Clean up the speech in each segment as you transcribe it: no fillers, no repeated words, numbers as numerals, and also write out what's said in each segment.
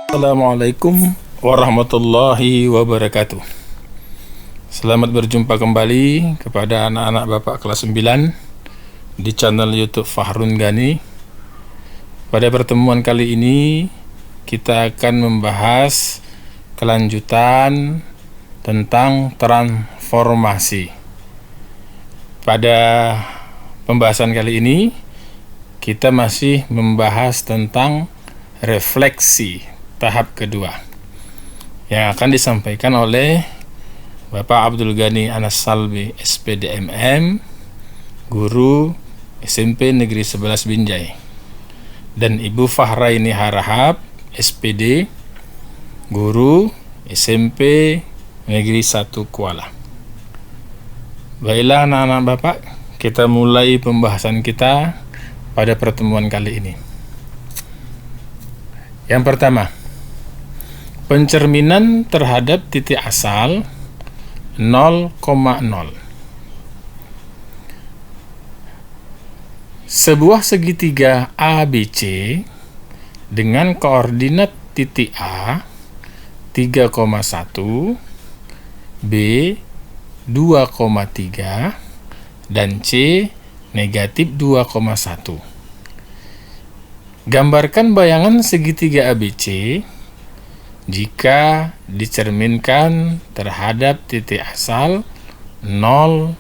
Assalamualaikum warahmatullahi wabarakatuh. Selamat berjumpa kembali kepada anak-anak Bapak kelas 9 di channel YouTube Fahrun Gani. Pada pertemuan kali ini kita akan membahas kelanjutan tentang transformasi. Pada pembahasan kali ini kita masih membahas tentang refleksi tahap kedua yang akan disampaikan oleh Bapak Abdul Ghani Anas Salbi SPDMM, guru SMP Negeri 11 Binjai, dan Ibu Fahraini Harahap SPD, guru SMP Negeri 1 Kuala. Baiklah anak-anak Bapak, kita mulai pembahasan kita pada pertemuan kali ini. Yang pertama, pencerminan terhadap titik asal 0,0. Sebuah segitiga ABC dengan koordinat titik A 3,1, B 2,3, dan C negatif 2,1. Gambarkan bayangan segitiga ABC jika dicerminkan terhadap titik asal 0,0.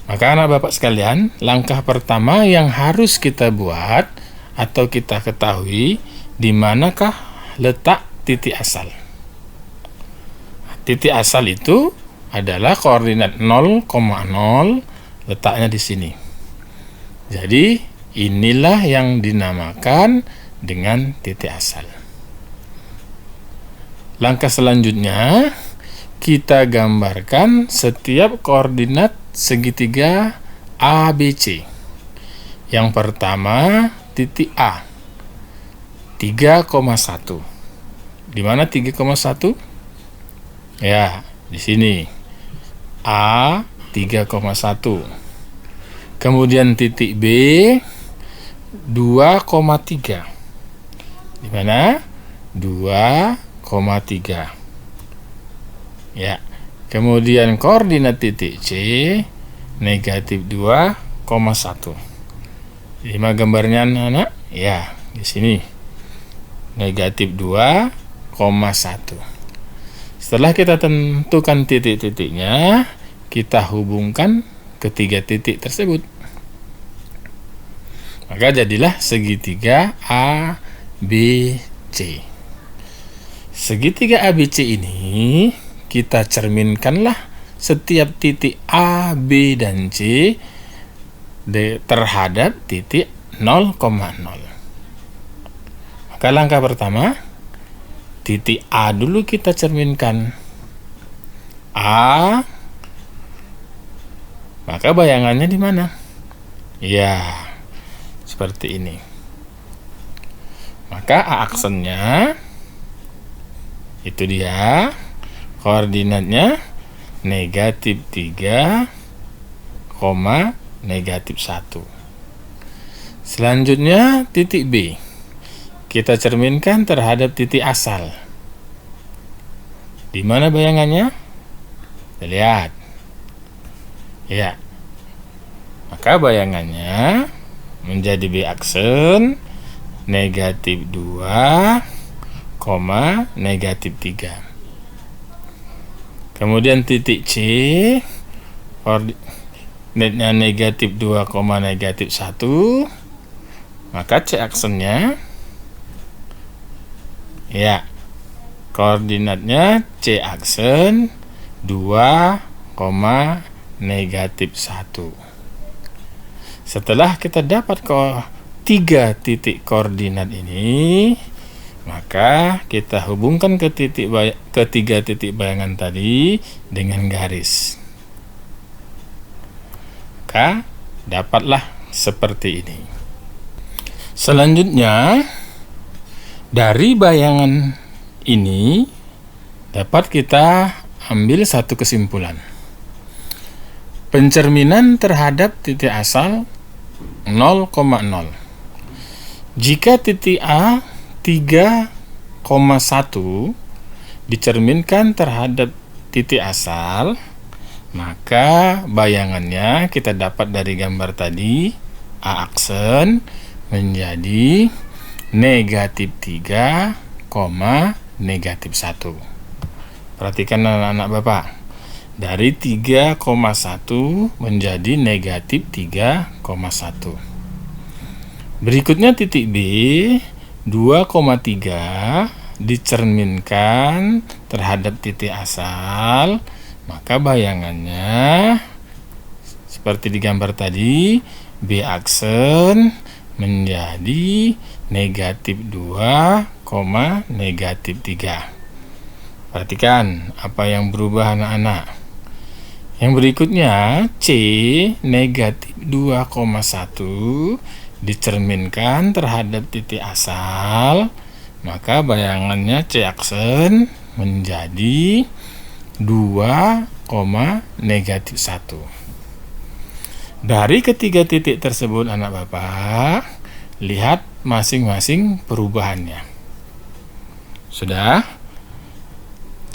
Maka anak Bapak sekalian, langkah pertama yang harus kita buat atau kita ketahui, di manakah letak titik asal. Titik asal itu adalah koordinat 0,0, letaknya di sini. Jadi inilah yang dinamakan dengan titik asal. Langkah selanjutnya, kita gambarkan setiap koordinat segitiga ABC. Yang pertama, titik A 3,1. Di mana 3,1? Ya, di sini. A 3,1. Kemudian titik B 2,3. Di mana? 2,3. Ya. Kemudian koordinat titik C negatif 2,1. Di mana gambarnya anak? Ya, di sini. Negatif 2,1. Setelah kita tentukan titik-titiknya, kita hubungkan ketiga titik tersebut. Maka jadilah segitiga ABC. Segitiga ABC ini kita cerminkanlah setiap titik A, B, dan C terhadap titik 0,0. Maka langkah pertama, titik A dulu kita cerminkan. A, maka bayangannya di mana? Ya, seperti ini. Maka A aksennya itu dia, koordinatnya negatif 3, negatif 1. Selanjutnya titik B kita cerminkan terhadap titik asal. Di mana bayangannya? Kita lihat. Ya. Maka bayangannya menjadi B aksen negatif 2, negatif 3. Kemudian titik C koordinatnya negatif 2, negatif 1. Maka C aksennya, ya, koordinatnya C aksen 2, negatif 1. Setelah kita dapat tiga titik koordinat ini, maka kita hubungkan ketiga titik bayangan tadi dengan garis. Maka dapatlah seperti ini. Selanjutnya, dari bayangan ini dapat kita ambil satu kesimpulan. Pencerminan terhadap titik asal 0,0. Jika titik A 3,1 dicerminkan terhadap titik asal, maka bayangannya kita dapat dari gambar tadi, A aksen menjadi negatif 3, negatif 1. Perhatikan anak-anak Bapak. Dari 3,1 menjadi negatif 3,1. Berikutnya titik B 2,3 dicerminkan terhadap titik asal, maka bayangannya seperti di gambar tadi, B aksen menjadi negatif 2, negatif 3. Perhatikan apa yang berubah anak-anak. Yang berikutnya C negatif 2,1 dicerminkan terhadap titik asal, maka bayangannya C aksen menjadi 2, negatif 1. Dari ketiga titik tersebut anak Bapak, lihat masing-masing perubahannya. Sudah?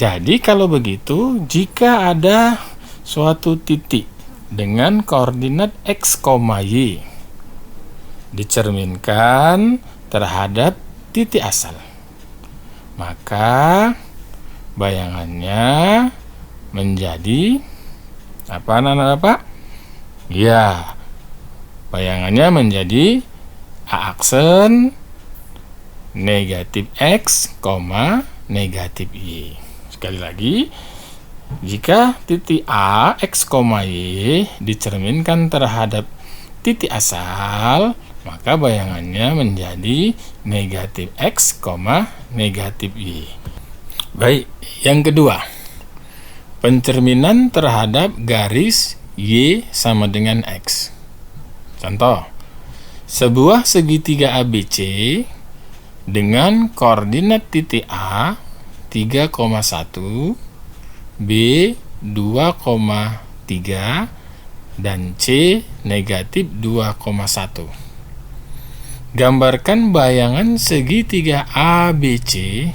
Jadi kalau begitu, jika ada suatu titik dengan koordinat X, Y dicerminkan terhadap titik asal, maka bayangannya menjadi apa anak-anak Bapak? Ya, bayangannya menjadi A aksen negatif X, negatif Y. Sekali lagi, jika titik A, X, Y dicerminkan terhadap titik asal, maka bayangannya menjadi negatif X, negatif Y. Baik, yang kedua, pencerminan terhadap garis Y sama dengan X. Contoh, sebuah segitiga ABC dengan koordinat titik A 3,1, B 2,3, dan C negatif 2,1. Gambarkan bayangan segitiga ABC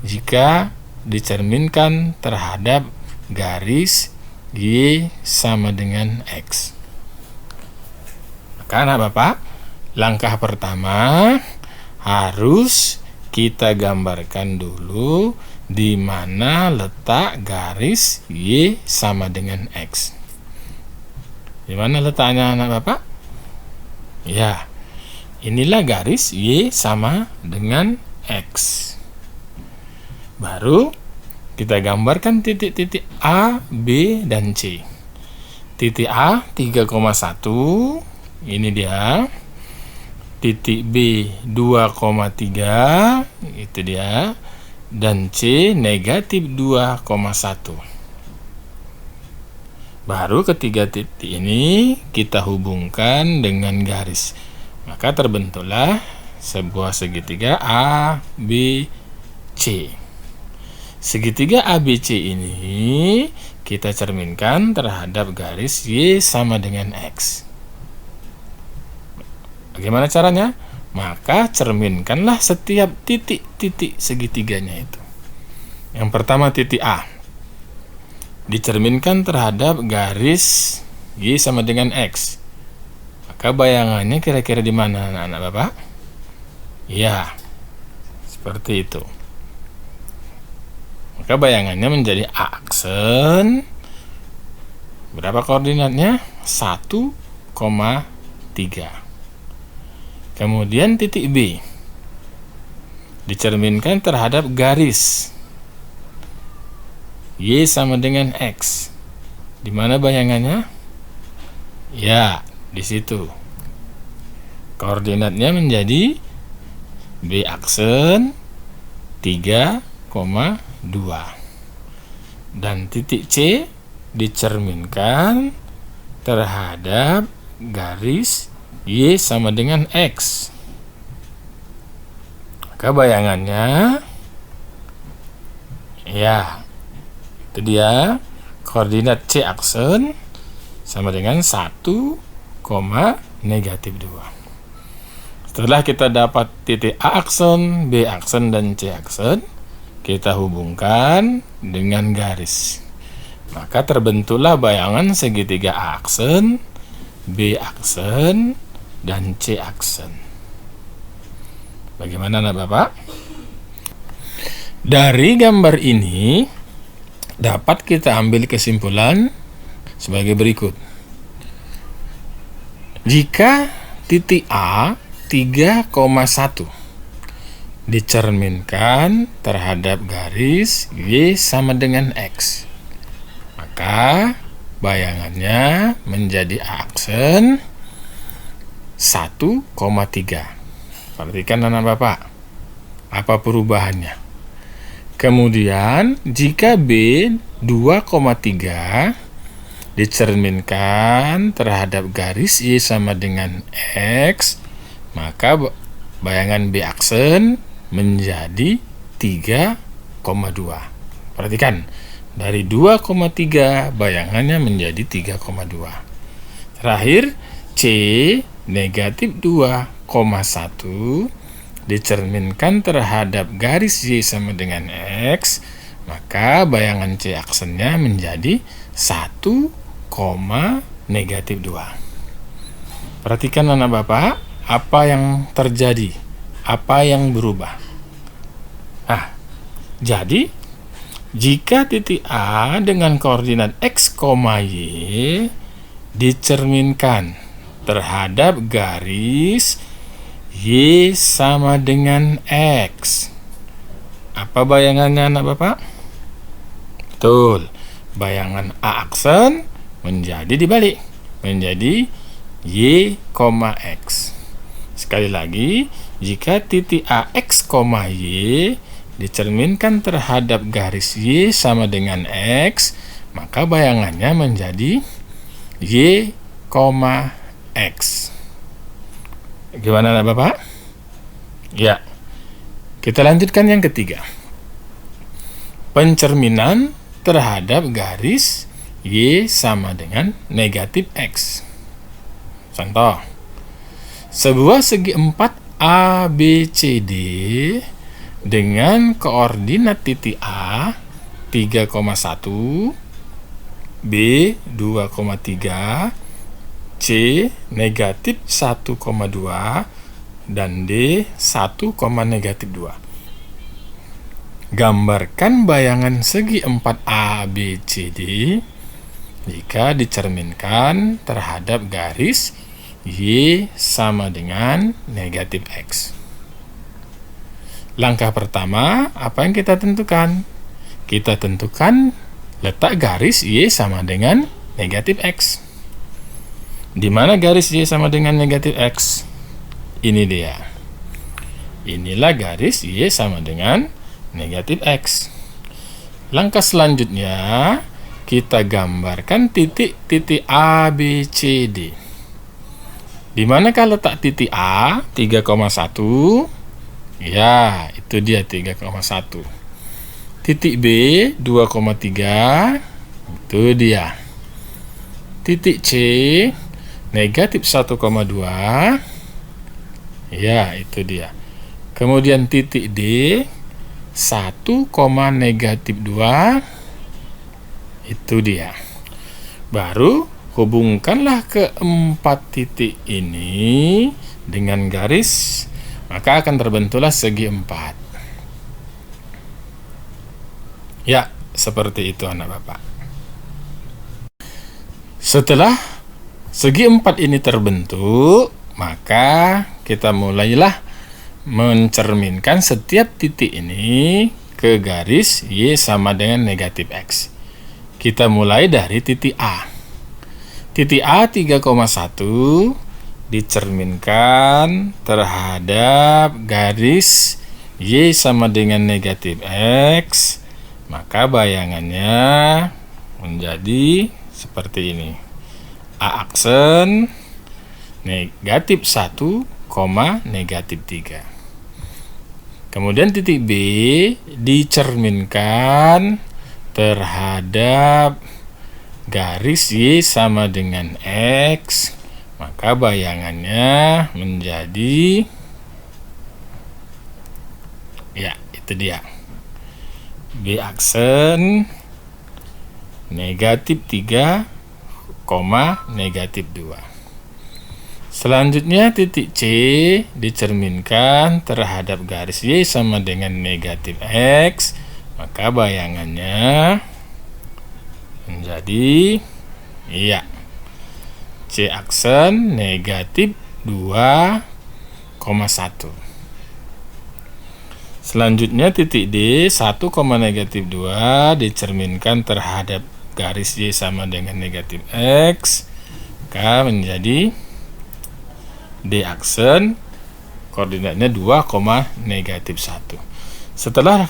jika dicerminkan terhadap garis Y sama dengan X. Maka anak Bapak, langkah pertama harus kita gambarkan dulu di mana letak garis Y sama dengan X. Di mana letaknya anak Bapak? Ya, inilah garis Y sama dengan X. Baru kita gambarkan titik-titik A, B, dan C. Titik A 3,1, ini dia. Titik B 2,3, itu dia. Dan C negatif 2,1. Baru ketiga titik ini kita hubungkan dengan garis. Maka terbentuklah sebuah segitiga A, B, C. Segitiga ABC ini kita cerminkan terhadap garis Y sama dengan X. Bagaimana caranya? Maka cerminkanlah setiap titik-titik segitiganya itu. Yang pertama titik A dicerminkan terhadap garis Y sama dengan X. Maka bayangannya kira-kira di mana anak-anak Bapak? Ya, seperti itu. Maka bayangannya menjadi A aksen. Berapa koordinatnya? 1,3. Kemudian titik B dicerminkan terhadap garis Y sama dengan X. Di mana bayangannya? Ya, di situ. Koordinatnya menjadi B aksen 3,2. Dan titik C dicerminkan terhadap garis Y sama dengan X. Maka bayangannya, ya, itu dia. Koordinat C aksen sama dengan 1,3. negatif 2. Setelah kita dapat titik A aksen, B aksen, dan C aksen, kita hubungkan dengan garis. Maka terbentuklah bayangan segitiga A aksen, B aksen, dan C aksen. Bagaimana anak Bapak? Dari gambar ini dapat kita ambil kesimpulan sebagai berikut. Jika titik A 3,1 dicerminkan terhadap garis Y sama dengan X, maka bayangannya menjadi A aksen 1,3. Perhatikan anak Bapak, apa perubahannya? Kemudian jika B 2,3 dicerminkan terhadap garis Y sama dengan X, maka bayangan B aksen menjadi 3,2. Perhatikan, dari 2,3 bayangannya menjadi 3,2. Terakhir, C negatif 2,1 dicerminkan terhadap garis Y sama dengan X, maka bayangan C aksennya menjadi 1, negatif 2. Perhatikan anak Bapak, apa yang terjadi, apa yang berubah. Jadi jika titik A dengan koordinat X, Y dicerminkan terhadap garis Y sama dengan X, apa bayangannya anak Bapak? Betul, bayangan A aksen menjadi dibalik, menjadi Y, X. Sekali lagi, jika titik A, X, Y dicerminkan terhadap garis Y sama dengan X, maka bayangannya menjadi Y, X. Gimana anak Bapak? Ya, kita lanjutkan yang ketiga. Pencerminan terhadap garis Y sama dengan negatif X. Contoh, sebuah segi 4 ABCD dengan koordinat titik A 3,1, B 2,3, C negatif 1,2, dan D 1, negatif 2. Gambarkan bayangan segi 4 ABCD jika dicerminkan terhadap garis Y sama dengan negatif X. Langkah pertama, apa yang kita tentukan? Kita tentukan letak garis Y sama dengan negatif X. Di mana garis Y sama dengan negatif X? Ini dia. Inilah garis Y sama dengan negatif X. Langkah selanjutnya, kita gambarkan titik-titik A, B, C, D. Di manakah letak titik A? 3,1. Ya, itu dia 3,1. Titik B 2,3. Itu dia. Titik C negatif 1,2. Ya, itu dia. Kemudian titik D 1, negatif 2. Itu dia. Baru hubungkanlah keempat titik ini dengan garis, maka akan terbentuklah segi 4. Ya, seperti itu anak Bapak. Setelah segi 4 ini terbentuk, maka kita mulailah mencerminkan setiap titik ini ke garis Y sama dengan negatif X. Kita mulai dari titik A. Titik A 3,1 dicerminkan terhadap garis Y sama dengan negatif X, maka bayangannya menjadi seperti ini. A aksen negatif 1, negatif 3. Kemudian titik B dicerminkan terhadap garis Y sama dengan X, Maka bayangannya menjadi, ya itu dia, B aksen negatif 3, negatif 2. Selanjutnya titik C dicerminkan terhadap garis Y sama dengan negatif X. Maka bayangannya menjadi, iya, C aksen negatif 2,1. Selanjutnya titik D 1, negatif 2 dicerminkan terhadap garis Y sama dengan negatif X. Maka menjadi D aksen koordinatnya 2, negatif 1. Setelah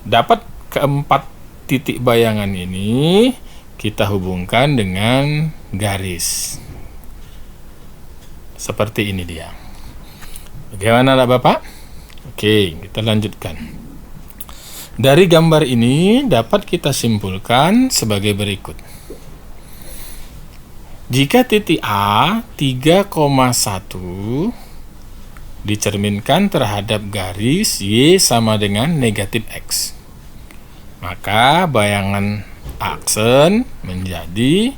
dapat keempat titik bayangan ini, kita hubungkan dengan garis. Seperti ini dia. Bagaimana lah Bapak? Oke, kita lanjutkan. Dari gambar ini dapat kita simpulkan sebagai berikut. Jika titik A 3,1 dicerminkan terhadap garis Y sama dengan negatif X, maka bayangan aksen menjadi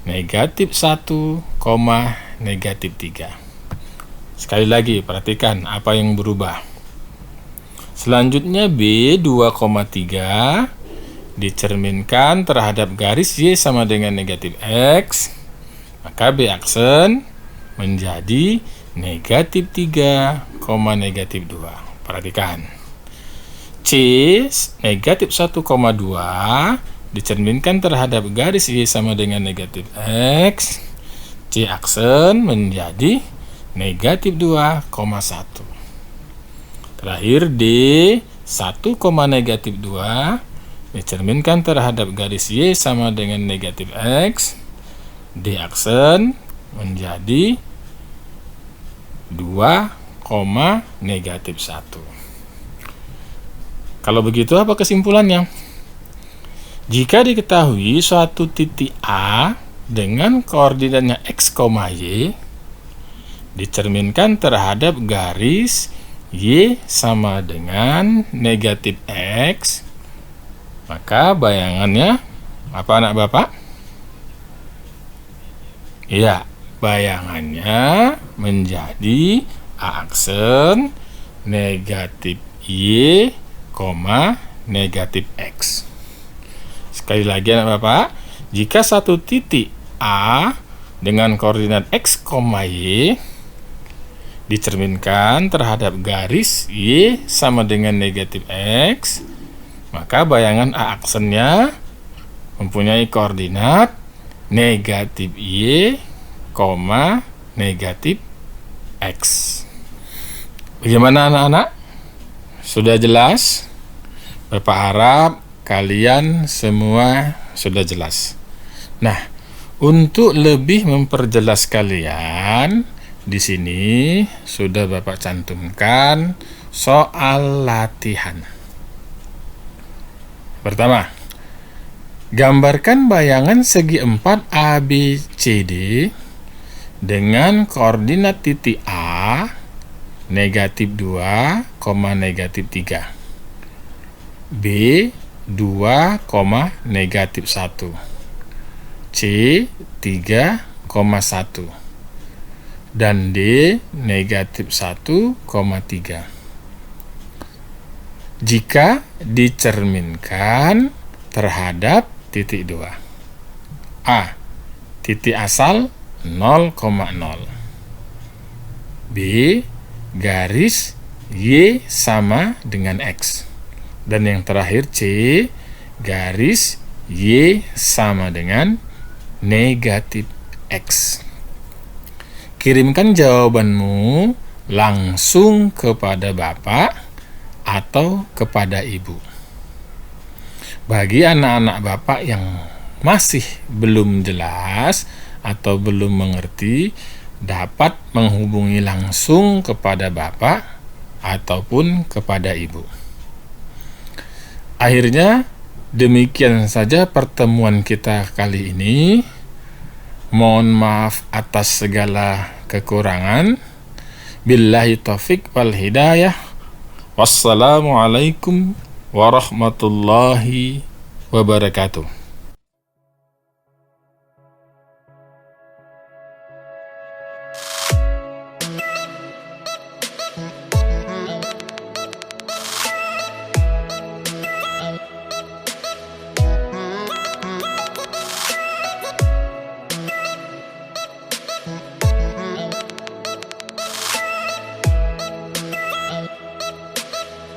negatif 1, negatif 3. Sekali lagi, perhatikan apa yang berubah. Selanjutnya B 2,3 dicerminkan terhadap garis Y sama dengan negatif X, maka B aksen menjadi negatif 3, negatif 2. Perhatikan. C negatif 1,2 dicerminkan terhadap garis Y sama dengan negatif X. C aksen menjadi negatif 2,1. Terakhir D 1, negatif 2 dicerminkan terhadap garis Y sama dengan negatif X. D aksen menjadi 2, negatif 1. Kalau begitu apa kesimpulannya? Jika diketahui suatu titik A dengan koordinatnya X, Y dicerminkan terhadap garis Y sama dengan negatif X, maka bayangannya apa anak Bapak? Iya, bayangannya menjadi A aksen negatif Y, negatif X. Sekali lagi anak Bapak, jika satu titik A dengan koordinat X, Y dicerminkan terhadap garis Y sama dengan negatif X, maka bayangan A aksennya mempunyai koordinat negatif Y, negatif X. Bagaimana anak-anak? Sudah jelas? Bapak harap kalian semua sudah jelas. Nah, untuk lebih memperjelas kalian, di sini sudah Bapak cantumkan soal latihan. Pertama, gambarkan bayangan segi 4 ABCD dengan koordinat titik A negatif 2, negatif 3, B 2, negatif 1, C 3,1, dan D negatif 1,3. Jika dicerminkan terhadap titik 2. A. Titik asal 0,0. B. Garis Y sama dengan X. Dan yang terakhir C. Garis Y sama dengan negatif X. Kirimkan jawabanmu langsung kepada Bapak atau kepada Ibu. Bagi anak-anak Bapak yang masih belum jelas atau belum mengerti, dapat menghubungi langsung kepada Bapak ataupun kepada Ibu. Akhirnya, demikian saja pertemuan kita kali ini. Mohon maaf atas segala kekurangan. Billahi taufik wal hidayah. Wassalamualaikum warahmatullahi wabarakatuh.